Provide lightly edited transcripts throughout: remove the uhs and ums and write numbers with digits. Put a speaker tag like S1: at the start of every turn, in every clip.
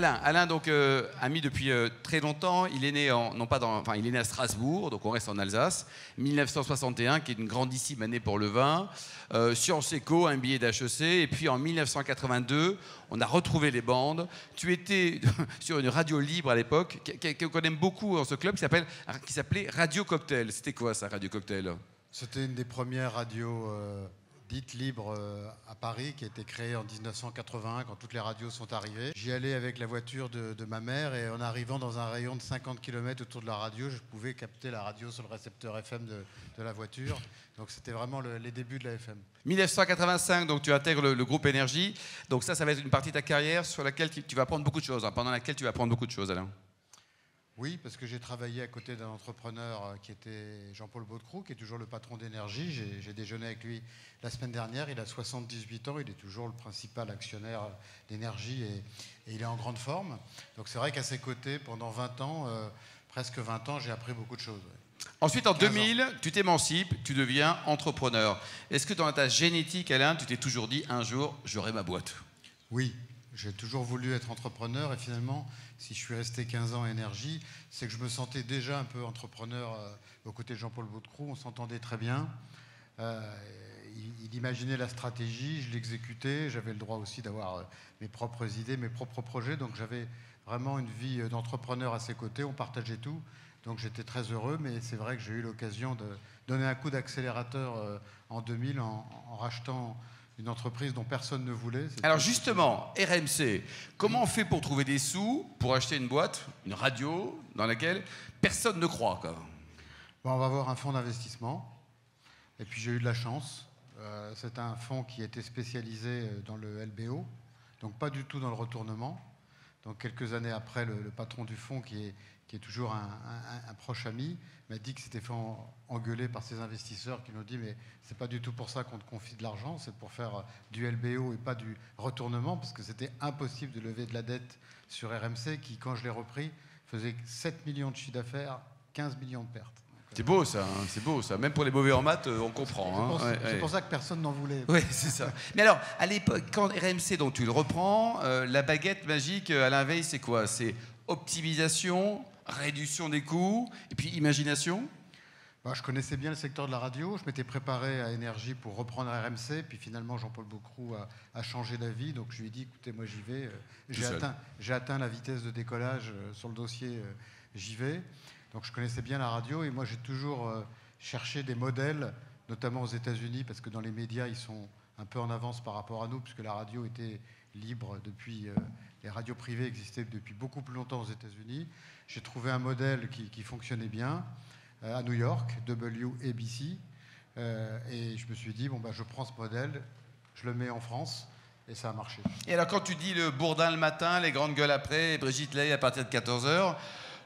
S1: Alain donc ami depuis très longtemps. Il est né il est né à Strasbourg, donc on reste en Alsace. 1961, qui est une grandissime année pour le vin. Sciences Éco, un billet d'HEC, et puis en 1982, on a retrouvé les bandes. Tu étais sur une radio libre à l'époque, qu'on aime beaucoup dans ce club, qui s'appelait Radio Cocktail. C'était quoi ça, Radio Cocktail?
S2: C'était une des premières radios dites libres à Paris, qui a été créée en 1981, quand toutes les radios sont arrivées. J'y allais avec la voiture de ma mère, et en arrivant dans un rayon de 50 km autour de la radio, je pouvais capter la radio sur le récepteur FM de la voiture. Donc c'était vraiment les débuts de la FM.
S1: 1985, donc tu intègres le groupe Énergie. Donc ça va être une partie de ta carrière sur laquelle tu vas apprendre beaucoup de choses, pendant laquelle tu vas apprendre beaucoup de choses, Alain.
S2: Oui, parce que j'ai travaillé à côté d'un entrepreneur qui était Jean-Paul Baudecroux, qui est toujours le patron d'Énergie. J'ai déjeuné avec lui la semaine dernière. Il a 78 ans, il est toujours le principal actionnaire d'Énergie, et il est en grande forme. Donc c'est vrai qu'à ses côtés, pendant 20 ans, presque 20 ans, j'ai appris beaucoup de choses.
S1: Ensuite, en 2000, tu t'émancipes, tu deviens entrepreneur. Est-ce que dans ta génétique, Alain, tu t'es toujours dit, un jour, j'aurai ma boîte?
S2: Oui, j'ai toujours voulu être entrepreneur, et finalement, si je suis resté 15 ans à Énergie, c'est que je me sentais déjà un peu entrepreneur aux côtés de Jean-Paul Baudecroux. On s'entendait très bien. Il imaginait la stratégie, je l'exécutais. J'avais le droit aussi d'avoir mes propres idées, mes propres projets. Donc j'avais vraiment une vie d'entrepreneur à ses côtés. On partageait tout. Donc j'étais très heureux, mais c'est vrai que j'ai eu l'occasion de donner un coup d'accélérateur en 2000 en rachetant une entreprise dont personne ne voulait.
S1: Alors justement, RMC, comment on fait pour trouver des sous pour acheter une boîte, une radio, dans laquelle personne ne croit, quoi?
S2: Bon, on va avoir un fonds d'investissement. Et puis j'ai eu de la chance. C'est un fonds qui était spécialisé dans le LBO, donc pas du tout dans le retournement. Donc quelques années après, le patron du fonds, qui est toujours un proche ami, m'a dit que s'était fait engueuler par ses investisseurs, qui nous ont dit mais c'est pas du tout pour ça qu'on te confie de l'argent, c'est pour faire du LBO et pas du retournement, parce que c'était impossible de lever de la dette sur RMC, qui, quand je l'ai repris, faisait 7 millions de chiffre d'affaires, 15 millions de pertes.
S1: C'est beau ça, hein, c'est beau ça. Même pour les mauvais en maths, on comprend.
S2: C'est pour ça que personne n'en voulait.
S1: Oui, c'est ça. Mais alors, à l'époque, quand RMC, donc tu le reprends, la baguette magique, Alain Weill, c'est quoi? C'est optimisation, réduction des coûts, et puis imagination?
S2: Je connaissais bien le secteur de la radio. Je m'étais préparé à Énergie pour reprendre RMC. Puis finalement, Jean-Paul Baudecroux a changé d'avis. Donc je lui ai dit, écoutez, moi j'y vais. J'ai atteint la vitesse de décollage sur le dossier, j'y vais. Donc je connaissais bien la radio. Et moi j'ai toujours cherché des modèles, notamment aux États-Unis, parce que dans les médias, ils sont un peu en avance par rapport à nous, puisque la radio était libre depuis... les radios privées existaient depuis beaucoup plus longtemps aux États-Unis. J'ai trouvé un modèle qui fonctionnait bien à New York, WABC, et je me suis dit, je prends ce modèle, je le mets en France, et ça a marché.
S1: Et alors quand tu dis le Bourdin le matin, les grandes gueules après, et Brigitte Lay à partir de 14h,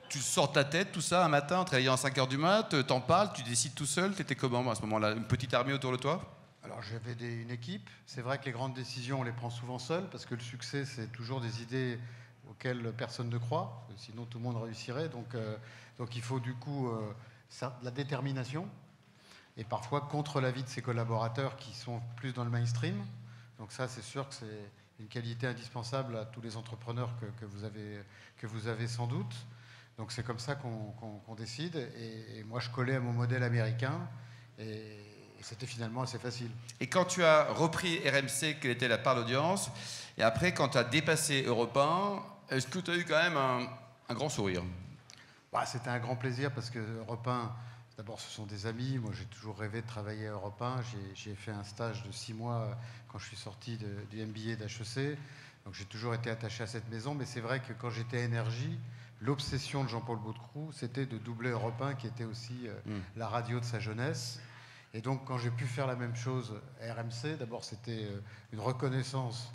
S1: tu sors ta tête, tout ça, un matin, en travaillant à 5h du mat, t'en parles, tu décides tout seul, t'étais comment à ce moment-là? Une petite armée autour de toi?
S2: Alors j'avais une équipe. C'est vrai que les grandes décisions, on les prend souvent seul, parce que le succès, c'est toujours des idées auxquelles personne ne croit, sinon tout le monde réussirait. Donc il faut du coup de la détermination, et parfois contre l'avis de ses collaborateurs qui sont plus dans le mainstream. Donc ça, c'est sûr que c'est une qualité indispensable à tous les entrepreneurs que vous avez sans doute. Donc c'est comme ça qu'on décide. Et moi, je collais à mon modèle américain, et c'était finalement assez facile.
S1: Et quand tu as repris RMC, quelle était la part d'audience? Et après, quand tu as dépassé Europe 1, est-ce que tu as eu quand même un grand sourire?
S2: C'était un grand plaisir, parce que Europe 1, d'abord, ce sont des amis. Moi, j'ai toujours rêvé de travailler à Europe 1. J'ai fait un stage de 6 mois quand je suis sorti du MBA d'HEC. Donc j'ai toujours été attaché à cette maison. Mais c'est vrai que quand j'étais à Énergie, l'obsession de Jean-Paul Baudecroux, c'était de doubler Europe 1, qui était aussi la radio de sa jeunesse. Et donc, quand j'ai pu faire la même chose à RMC, d'abord, c'était une reconnaissance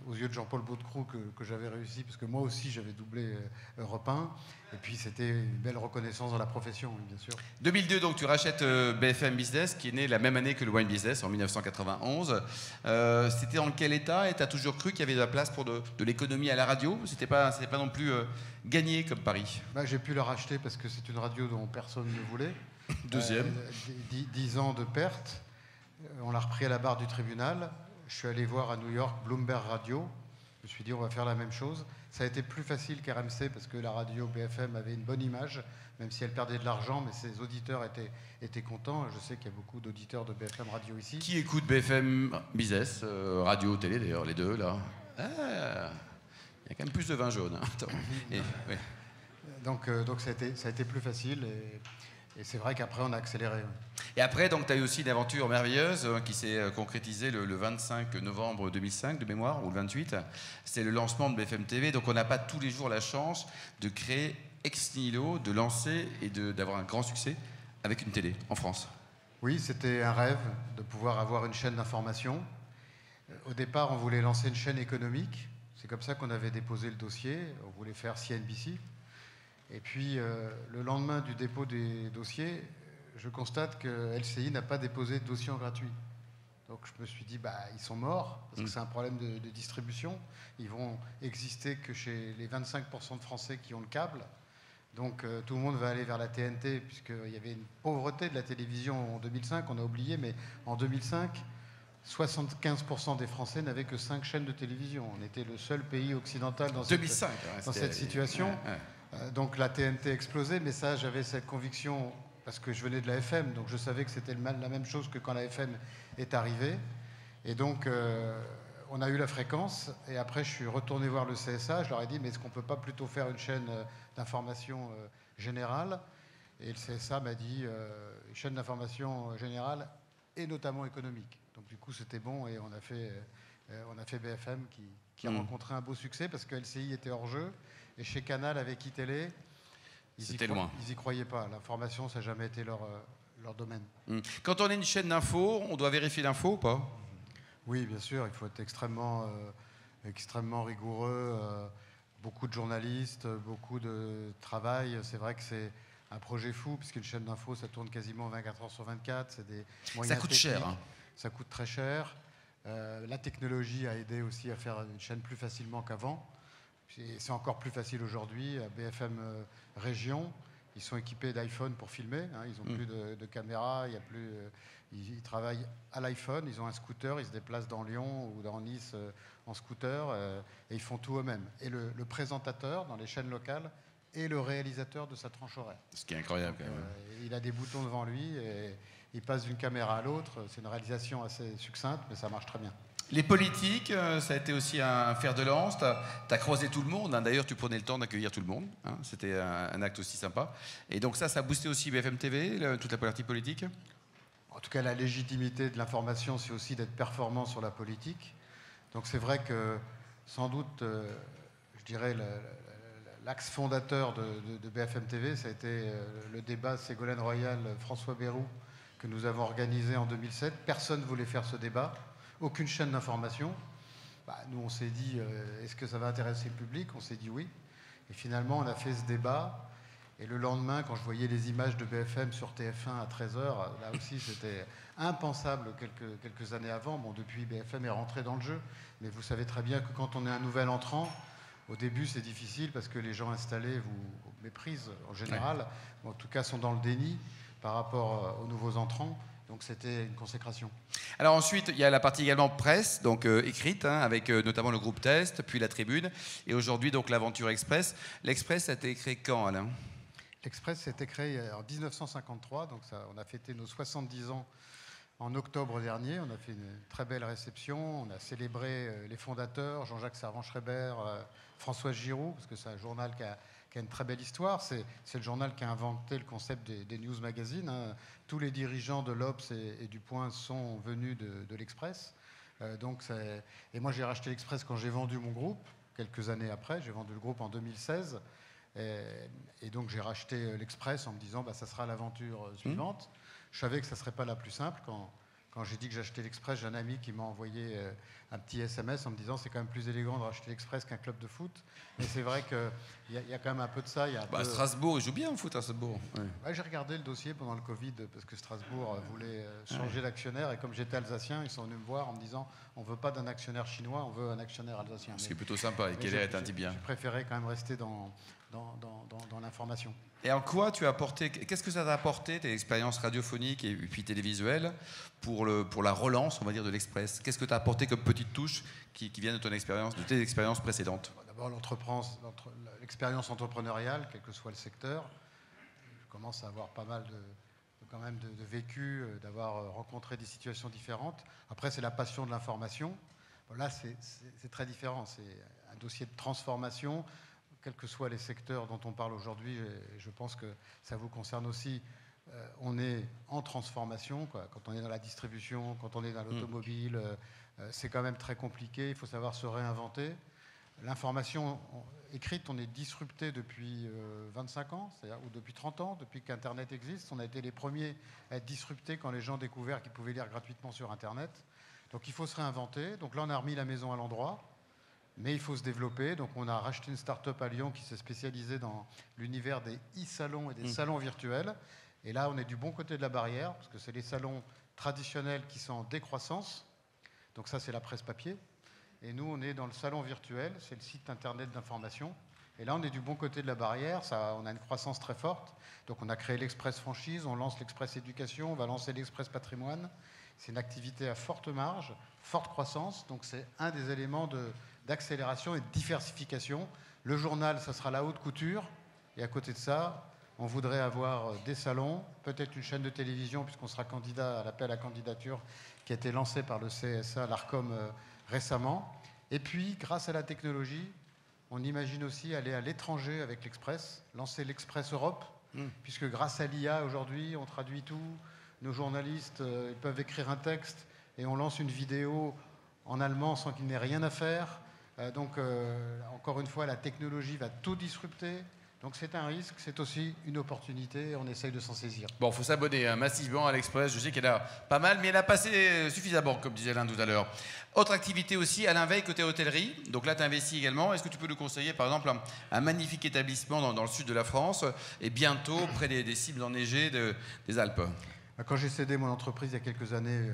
S2: aux yeux de Jean-Paul Baudecroux que j'avais réussi, parce que moi aussi, j'avais doublé Europe 1. Et puis, c'était une belle reconnaissance dans la profession, bien sûr.
S1: 2002, donc, tu rachètes BFM Business, qui est né la même année que le Wine Business, en 1991. C'était dans quel état? Et tu as toujours cru qu'il y avait de la place pour de l'économie à la radio? C'était pas non plus gagné comme pari?
S2: J'ai pu le racheter parce que c'est une radio dont personne ne voulait.
S1: Deuxième.
S2: 10 ans de perte. On l'a repris à la barre du tribunal. Je suis allé voir à New York Bloomberg Radio, Je me suis dit, on va faire la même chose. Ça a été plus facile qu'RMC parce que la radio BFM avait une bonne image, même si elle perdait de l'argent, mais ses auditeurs étaient contents. Je sais qu'il y a beaucoup d'auditeurs de BFM Radio ici.
S1: Qui écoute BFM Business, radio, télé d'ailleurs, les deux là? Il y a quand même plus de vin jaune. Hein. Attends. Ouais.
S2: Donc ça a été plus facile et c'est vrai qu'après on a accéléré.
S1: Et après, donc, tu as eu aussi une aventure merveilleuse qui s'est concrétisée le 25 novembre 2005 de mémoire, ou le 28. C'est le lancement de BFM TV. Donc on n'a pas tous les jours la chance de créer ex nihilo, de lancer et d'avoir un grand succès avec une télé en France.
S2: Oui, c'était un rêve de pouvoir avoir une chaîne d'information. Au départ, on voulait lancer une chaîne économique. C'est comme ça qu'on avait déposé le dossier. On voulait faire CNBC. Et puis, le lendemain du dépôt des dossiers, je constate que LCI n'a pas déposé de dossier en gratuit. Donc, je me suis dit, ils sont morts, parce que c'est un problème de distribution. Ils vont exister que chez les 25% de Français qui ont le câble. Donc, tout le monde va aller vers la TNT, puisqu'il y avait une pauvreté de la télévision en 2005, on a oublié, mais en 2005, 75% des Français n'avaient que 5 chaînes de télévision. On était le seul pays occidental dans
S1: 2005,
S2: cette situation. Donc la TNT explosait, mais ça, j'avais cette conviction parce que je venais de la FM, donc je savais que c'était la même chose que quand la FM est arrivée. Et donc, on a eu la fréquence, et après, je suis retourné voir le CSA. Je leur ai dit, mais est-ce qu'on ne peut pas plutôt faire une chaîne d'information générale? Et le CSA m'a dit, une chaîne d'information générale et notamment économique. Donc du coup, c'était bon, et on a fait BFM qui a rencontré un beau succès parce que LCI était hors jeu. Et chez Canal, avec iTélé, ils y croyaient pas. L'information, ça n'a jamais été leur domaine.
S1: Quand on est une chaîne d'info, on doit vérifier l'info ou pas?
S2: Oui, bien sûr. Il faut être extrêmement rigoureux. Beaucoup de journalistes, beaucoup de travail. C'est vrai que c'est un projet fou, puisqu'une chaîne d'info, ça tourne quasiment 24 heures sur 24. C'est des moyens
S1: ça coûte
S2: techniques.
S1: Cher. Hein.
S2: Ça coûte très cher. La technologie a aidé aussi à faire une chaîne plus facilement qu'avant. C'est encore plus facile aujourd'hui. À BFM Région, ils sont équipés d'iPhone pour filmer. Hein, ils n'ont plus de caméra. Ils travaillent à l'iPhone. Ils ont un scooter. Ils se déplacent dans Lyon ou dans Nice en scooter et ils font tout eux-mêmes. Et le présentateur dans les chaînes locales est le réalisateur de sa tranche horaire.
S1: Ce qui est incroyable quand même.
S2: Il a des boutons devant lui et il passe d'une caméra à l'autre. C'est une réalisation assez succincte, mais ça marche très bien.
S1: Les politiques, ça a été aussi un fer de lance. Tu as croisé tout le monde. Hein. D'ailleurs, tu prenais le temps d'accueillir tout le monde. Hein. C'était un acte aussi sympa. Et donc ça a boosté aussi BFM TV, toute la partie politique?
S2: En tout cas, la légitimité de l'information, c'est aussi d'être performant sur la politique. Donc c'est vrai que, sans doute, je dirais, l'axe fondateur de BFM TV, ça a été le débat Ségolène Royal, François Bayrou, que nous avons organisé en 2007. Personne ne voulait faire ce débat. Aucune chaîne d'information. Nous, on s'est dit, est-ce que ça va intéresser le public? On s'est dit oui. Et finalement, on a fait ce débat. Et le lendemain, quand je voyais les images de BFM sur TF1 à 13h, là aussi, c'était impensable quelques années avant. Bon, depuis, BFM est rentré dans le jeu. Mais vous savez très bien que quand on est un nouvel entrant, au début, c'est difficile parce que les gens installés vous méprisent en général. Ouais. En tout cas, sont dans le déni par rapport aux nouveaux entrants. Donc c'était une consécration.
S1: Alors ensuite, il y a la partie également presse, donc écrite, hein, avec notamment le groupe Test, puis la Tribune, et aujourd'hui donc l'Aventure Express. L'Express a été créé quand, Alain?
S2: L'Express s'est créé en 1953, donc on a fêté nos 70 ans en octobre dernier. On a fait une très belle réception, on a célébré les fondateurs, Jean-Jacques Servan-Schreiber, François Giroud, parce que c'est un journal qui a une très belle histoire. C'est le journal qui a inventé le concept des news magazines. Hein. Tous les dirigeants de l'Obs et du Point sont venus de l'Express. Et moi, j'ai racheté l'Express quand j'ai vendu mon groupe, quelques années après. J'ai vendu le groupe en 2016. Et donc, j'ai racheté l'Express en me disant ça sera l'aventure suivante. Je savais que ça ne serait pas la plus simple. Quand j'ai dit que j'achetais l'Express, j'ai un ami qui m'a envoyé un petit SMS en me disant c'est quand même plus élégant de racheter l'Express qu'un club de foot. Mais c'est vrai qu'il y a quand même un peu de ça.
S1: Strasbourg, il joue bien au foot à Strasbourg.
S2: Ouais, j'ai regardé le dossier pendant le Covid parce que Strasbourg voulait changer d'actionnaire. Et comme j'étais alsacien, ils sont venus me voir en me disant on ne veut pas d'un actionnaire chinois, on veut un actionnaire alsacien.
S1: Ce qui est plutôt sympa. Et Keller est un type bien.
S2: J'ai préféré quand même rester dans l'information.
S1: Et en quoi tu as apporté, qu'est-ce que ça t'a apporté, tes expériences radiophoniques et puis télévisuelles, pour la relance, on va dire, de l'Express? Qu'est-ce que tu as apporté comme petite touche qui vient de ton expérience, de tes expériences précédentes?
S2: D'abord, l'expérience entrepreneuriale, quel que soit le secteur. Je commence à avoir pas mal de vécu, d'avoir rencontré des situations différentes. Après, c'est la passion de l'information. Bon, là, c'est très différent. C'est un dossier de transformation. Quels que soient les secteurs dont on parle aujourd'hui, je pense que ça vous concerne aussi, on est en transformation, quoi. Quand on est dans la distribution, quand on est dans l'automobile, c'est quand même très compliqué, il faut savoir se réinventer. L'information écrite, on est disrupté depuis 25 ans, ou depuis 30 ans, depuis qu'Internet existe. On a été les premiers à être disruptés quand les gens découvrent qu'ils pouvaient lire gratuitement sur Internet. Donc il faut se réinventer. Donc là, on a remis la maison à l'endroit. Mais il faut se développer. Donc, on a racheté une start-up à Lyon qui s'est spécialisée dans l'univers des e-salons et des salons virtuels. Et là, on est du bon côté de la barrière, parce que c'est les salons traditionnels qui sont en décroissance. Donc ça, c'est la presse papier. Et nous, on est dans le salon virtuel, c'est le site internet d'information. Et là, on est du bon côté de la barrière, on a une croissance très forte. Donc, on a créé l'Express Franchise, on lance l'Express Éducation, on va lancer l'Express Patrimoine. C'est une activité à forte marge, forte croissance. Donc, c'est un des éléments d'accélération et de diversification. Le journal, ça sera la haute couture. Et à côté de ça, on voudrait avoir des salons, peut-être une chaîne de télévision, puisqu'on sera candidat à l'appel à candidature qui a été lancé par le CSA, l'ARCOM récemment. Et puis, grâce à la technologie, on imagine aussi aller à l'étranger avec l'Express, lancer l'Express Europe, puisque grâce à l'IA, aujourd'hui, on traduit tout. Nos journalistes ils peuvent écrire un texte et on lance une vidéo en allemand sans qu'il n'ait rien à faire. Donc, encore une fois, la technologie va tout disrupter. Donc, c'est un risque, c'est aussi une opportunité et on essaye de s'en saisir.
S1: Bon, il faut s'abonner massivement à l'Express. Je sais qu'elle a pas mal, mais elle a passé suffisamment, comme disait Alain tout à l'heure. Autre activité aussi, Alain Veil, côté hôtellerie. Donc là, tu investis également. Est-ce que tu peux nous conseiller, par exemple, un magnifique établissement dans le sud de la France et bientôt près des cibles enneigées des Alpes?
S2: Quand j'ai cédé mon entreprise il y a quelques années,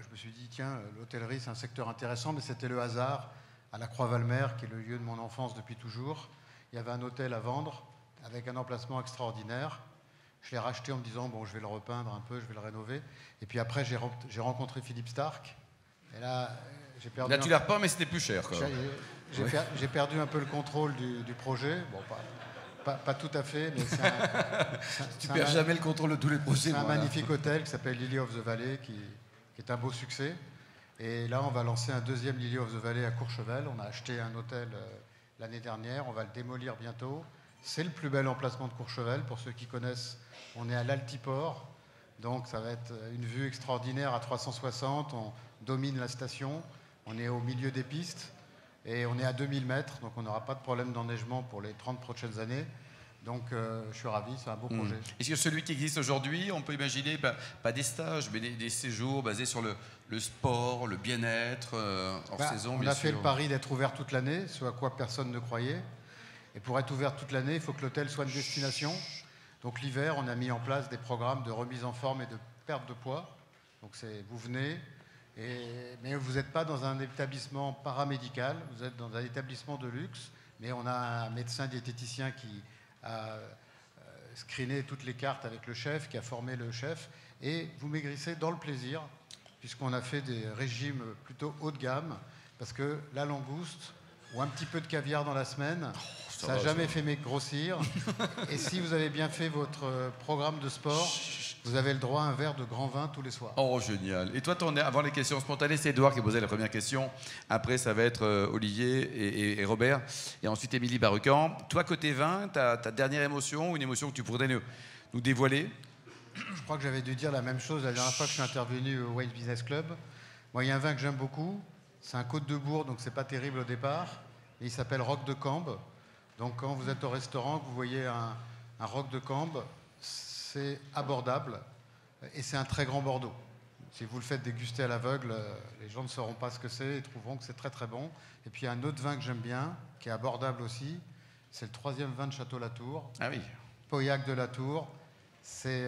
S2: je me suis dit, tiens, l'hôtellerie, c'est un secteur intéressant, mais c'était le hasard. À la Croix-Valmer, qui est le lieu de mon enfance depuis toujours, il y avait un hôtel à vendre avec un emplacement extraordinaire. Je l'ai racheté en me disant, bon, je vais le repeindre un peu, je vais le rénover. Et puis après, j'ai rencontré Philippe Starck. Et là, j'ai perdu...
S1: Là, tu l'as repeint, mais c'était plus cher.
S2: J'ai perdu un peu le contrôle du projet. Bon, pas tout à fait, mais
S3: tu ne perds jamais le contrôle de tous les projets.
S2: C'est un magnifique hôtel qui s'appelle Lily of the Valley, qui est un beau succès. Et là, on va lancer un deuxième Lily of the Valley à Courchevel. On a acheté un hôtel l'année dernière, on va le démolir bientôt. C'est le plus bel emplacement de Courchevel. Pour ceux qui connaissent, on est à l'Altiport. Donc ça va être une vue extraordinaire à 360. On domine la station. On est au milieu des pistes. Et on est à 2000 mètres, donc on n'aura pas de problème d'enneigement pour les 30 prochaines années. Donc je suis ravi, c'est un beau projet.
S1: Est-ce que celui qui existe aujourd'hui, on peut imaginer, pas des stages, mais des séjours basés sur le sport, le bien-être, hors saison,
S2: on a fait le pari d'être ouvert toute l'année, ce à quoi personne ne croyait. Et pour être ouvert toute l'année, il faut que l'hôtel soit une destination. Donc l'hiver, on a mis en place des programmes de remise en forme et de perte de poids. Donc vous venez... mais vous n'êtes pas dans un établissement paramédical, vous êtes dans un établissement de luxe, mais on a un médecin diététicien qui a screené toutes les cartes avec le chef, qui a formé le chef, et vous maigrissez dans le plaisir, puisqu'on a fait des régimes plutôt haut de gamme, parce que la langouste ou un petit peu de caviar dans la semaine, ça n'a jamais fait grossir. Et si vous avez bien fait votre programme de sport, vous avez le droit à un verre de grand vin tous les soirs.
S1: Oh, génial. Et toi, avant les questions spontanées, c'est Edouard qui a posé la première question. Après, ça va être Olivier et Robert. Et ensuite, Émilie Barucan. Toi, côté vin, ta dernière émotion, une émotion que tu pourrais nous dévoiler?
S2: Je crois que j'avais dû dire la même chose la dernière fois que je suis intervenu au Wine Business Club. Moi, il y a un vin que j'aime beaucoup. C'est un Côte de Bourg, donc c'est pas terrible au départ. Et il s'appelle Roc de Cambe. Donc, quand vous êtes au restaurant, que vous voyez un Roc de Cambe, c'est abordable et c'est un très grand Bordeaux. Si vous le faites déguster à l'aveugle, les gens ne sauront pas ce que c'est et trouveront que c'est très très bon. Et puis un autre vin que j'aime bien, qui est abordable aussi, c'est le 3e vin de Château Latour.
S1: Ah oui.
S2: Pauillac de Latour. c'est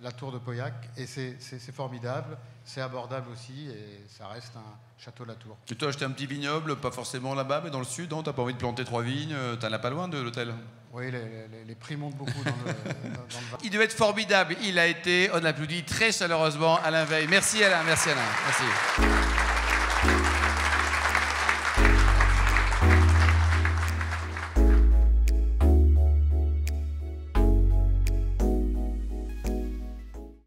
S2: la tour de Pauillac, et c'est formidable, c'est abordable aussi, et ça reste un château La Tour.
S1: Tu t'as acheté un petit vignoble, pas forcément là-bas, mais dans le sud, non? T'as pas envie de planter 3 vignes? T'en as pas loin de l'hôtel?
S2: Oui, les prix montent beaucoup dans le vin.
S1: Il devait être formidable, il a été, on applaudit très chaleureusement Alain Veil. Merci Alain, merci Alain, merci.